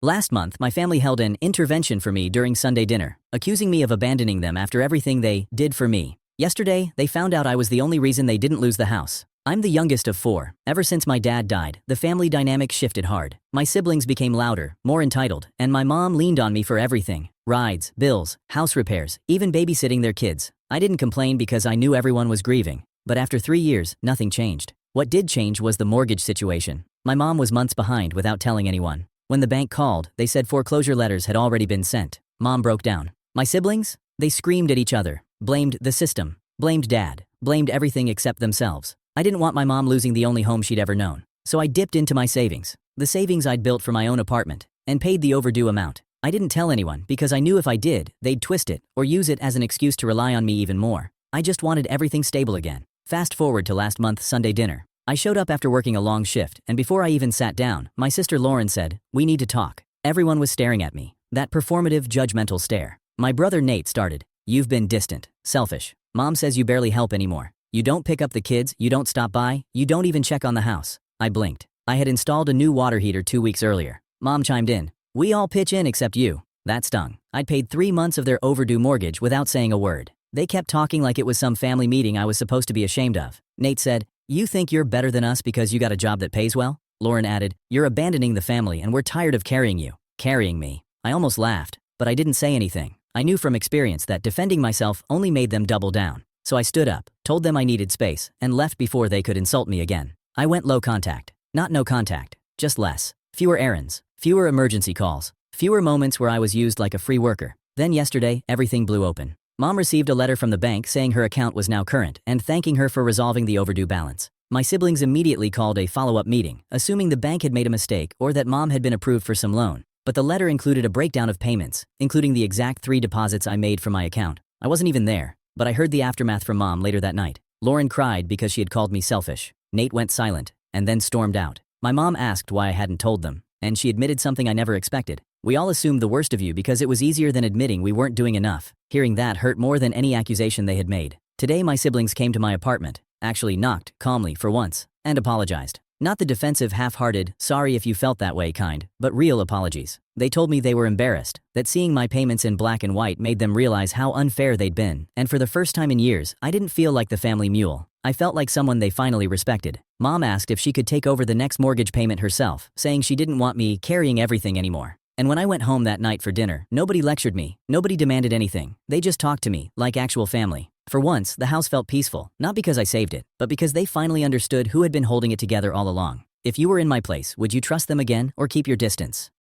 Last month, my family held an intervention for me during Sunday dinner, accusing me of abandoning them after everything they did for me. Yesterday, they found out I was the only reason they didn't lose the house. I'm the youngest of four. Ever since my dad died, the family dynamic shifted hard. My siblings became louder, more entitled, and my mom leaned on me for everything. Rides, bills, house repairs, even babysitting their kids. I didn't complain because I knew everyone was grieving. But after 3 years, nothing changed. What did change was the mortgage situation. My mom was months behind without telling anyone. When the bank called, they said foreclosure letters had already been sent. Mom broke down. My siblings? They screamed at each other, blamed the system, blamed dad, blamed everything except themselves. I didn't want my mom losing the only home she'd ever known. So I dipped into my savings, the savings I'd built for my own apartment, and paid the overdue amount. I didn't tell anyone because I knew if I did, they'd twist it or use it as an excuse to rely on me even more. I just wanted everything stable again. Fast forward to last month's Sunday dinner. I showed up after working a long shift, and before I even sat down, my sister Lauren said, "We need to talk." Everyone was staring at me. That performative, judgmental stare. My brother Nate started. "You've been distant, selfish. Mom says you barely help anymore. You don't pick up the kids, you don't stop by, you don't even check on the house." I blinked. I had installed a new water heater 2 weeks earlier. Mom chimed in. "We all pitch in except you." That stung. I'd paid 3 months of their overdue mortgage without saying a word. They kept talking like it was some family meeting I was supposed to be ashamed of. Nate said, "You think you're better than us because you got a job that pays well?" Lauren added, "You're abandoning the family and we're tired of carrying you." Carrying me. I almost laughed, but I didn't say anything. I knew from experience that defending myself only made them double down. So I stood up, told them I needed space, and left before they could insult me again. I went low contact. Not no contact, just less. Fewer errands, fewer emergency calls, fewer moments where I was used like a free worker. Then yesterday, everything blew open. Mom received a letter from the bank saying her account was now current and thanking her for resolving the overdue balance. My siblings immediately called a follow-up meeting, assuming the bank had made a mistake or that Mom had been approved for some loan. But the letter included a breakdown of payments, including the exact 3 deposits I made from my account. I wasn't even there, but I heard the aftermath from Mom later that night. Lauren cried because she had called me selfish. Nate went silent, and then stormed out. My mom asked why I hadn't told them, and she admitted something I never expected. "We all assumed the worst of you because it was easier than admitting we weren't doing enough." Hearing that hurt more than any accusation they had made. Today my siblings came to my apartment, actually knocked, calmly for once, and apologized. Not the defensive half-hearted, "sorry if you felt that way" kind, but real apologies. They told me they were embarrassed, that seeing my payments in black and white made them realize how unfair they'd been, and for the first time in years, I didn't feel like the family mule. I felt like someone they finally respected. Mom asked if she could take over the next mortgage payment herself, saying she didn't want me carrying everything anymore. And when I went home that night for dinner, nobody lectured me, nobody demanded anything. They just talked to me, like actual family. For once, the house felt peaceful, not because I saved it, but because they finally understood who had been holding it together all along. If you were in my place, would you trust them again or keep your distance?